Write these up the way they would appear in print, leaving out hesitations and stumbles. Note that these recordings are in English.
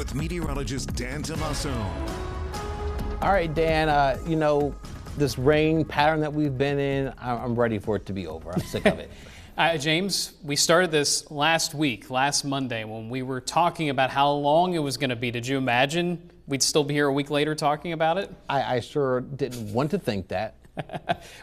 with meteorologist Dan Tomaso. All right, Dan, this rain pattern that we've been in, I'm ready for it to be over. I'm sick of it. James, we started this last Monday, when we were talking about how long it was going to be. Did you imagine we'd still be here a week later talking about it? I sure didn't want to think that.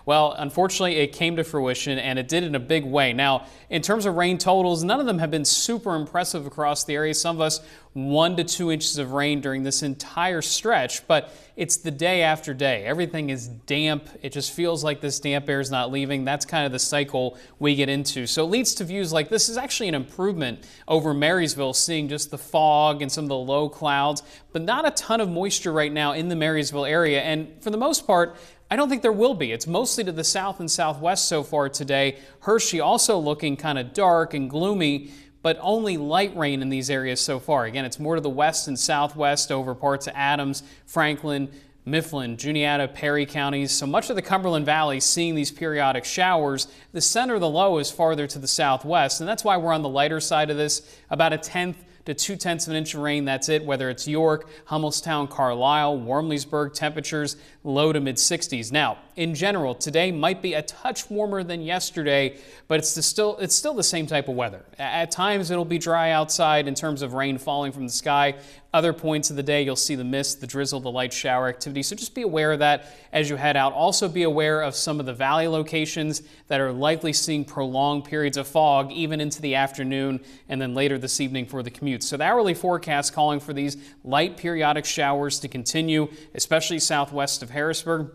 Well, unfortunately, it came to fruition, and it did in a big way. Now, in terms of rain totals, none of them have been super impressive across the area. Some of us 1 to 2 inches of rain during this entire stretch, but it's the day after day. Everything is damp. It just feels like this damp air is not leaving. That's kind of the cycle we get into. So it leads to views like this is actually an improvement over Marysville, seeing just the fog and some of the low clouds, but not a ton of moisture right now in the Marysville area. And for the most part, I don't think there will be. It's mostly to the south and southwest so far today. Hershey also looking kind of dark and gloomy, but only light rain in these areas so far. Again, it's more to the west and southwest over parts of Adams, Franklin, Mifflin, Juniata, Perry counties. So much of the Cumberland Valley seeing these periodic showers. The center of the low is farther to the southwest, and that's why we're on the lighter side of this, about a 1/10 to 2/10 of an inch of rain. That's it, whether it's York, Hummelstown, Carlisle, Wormleysburg, temperatures low to mid 60s. Now, in general, today might be a touch warmer than yesterday, but it's still the same type of weather. At times it'll be dry outside in terms of rain falling from the sky. Other points of the day, you'll see the mist, the drizzle, the light shower activity. So just be aware of that as you head out. Also be aware of some of the valley locations that are likely seeing prolonged periods of fog even into the afternoon and then later this evening for the commute. So the hourly forecast calling for these light periodic showers to continue, especially southwest of Harrisburg.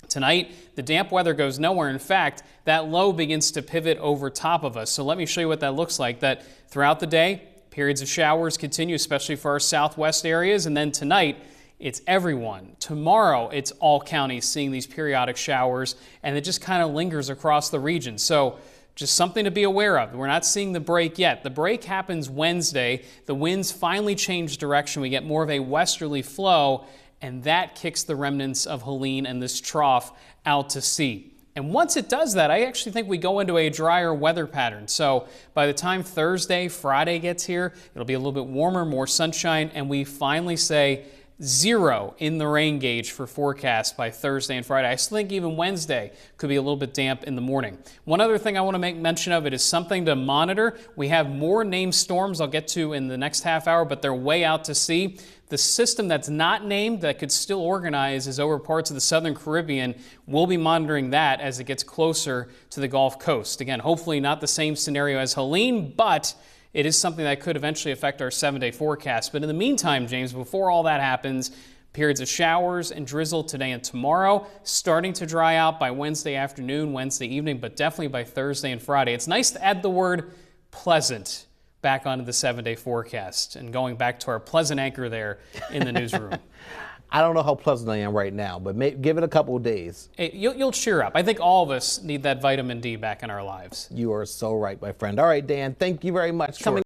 Tonight, the damp weather goes nowhere. In fact, that low begins to pivot over top of us. So let me show you what that looks like. That throughout the day, periods of showers continue, especially for our southwest areas. And then tonight, it's everyone. Tomorrow, it's all counties seeing these periodic showers, and it just kind of lingers across the region. So just something to be aware of. We're not seeing the break yet. The break happens Wednesday. The winds finally change direction. We get more of a westerly flow, and that kicks the remnants of Helene and this trough out to sea. And once it does that, I actually think we go into a drier weather pattern. So by the time Thursday, Friday gets here, it'll be a little bit warmer, more sunshine, and we finally say 0 in the rain gauge for forecast by Thursday and Friday. I still think even Wednesday could be a little bit damp in the morning. One other thing I want to make mention of, it is something to monitor. We have more named storms I'll get to in the next half hour, but they're way out to sea. The system that's not named that could still organize is over parts of the southern Caribbean. We'll be monitoring that as it gets closer to the Gulf Coast. Again, hopefully not the same scenario as Helene, but it is something that could eventually affect our 7-day forecast. But in the meantime, James, before all that happens, periods of showers and drizzle today and tomorrow, starting to dry out by Wednesday afternoon, Wednesday evening, but definitely by Thursday and Friday. It's nice to add the word pleasant back onto the 7-day forecast and going back to our pleasant anchor there in the newsroom. I don't know how pleasant I am right now, but give it a couple of days. You'll cheer up. I think all of us need that vitamin D back in our lives. You are so right, my friend. All right, Dan, thank you very much. Coming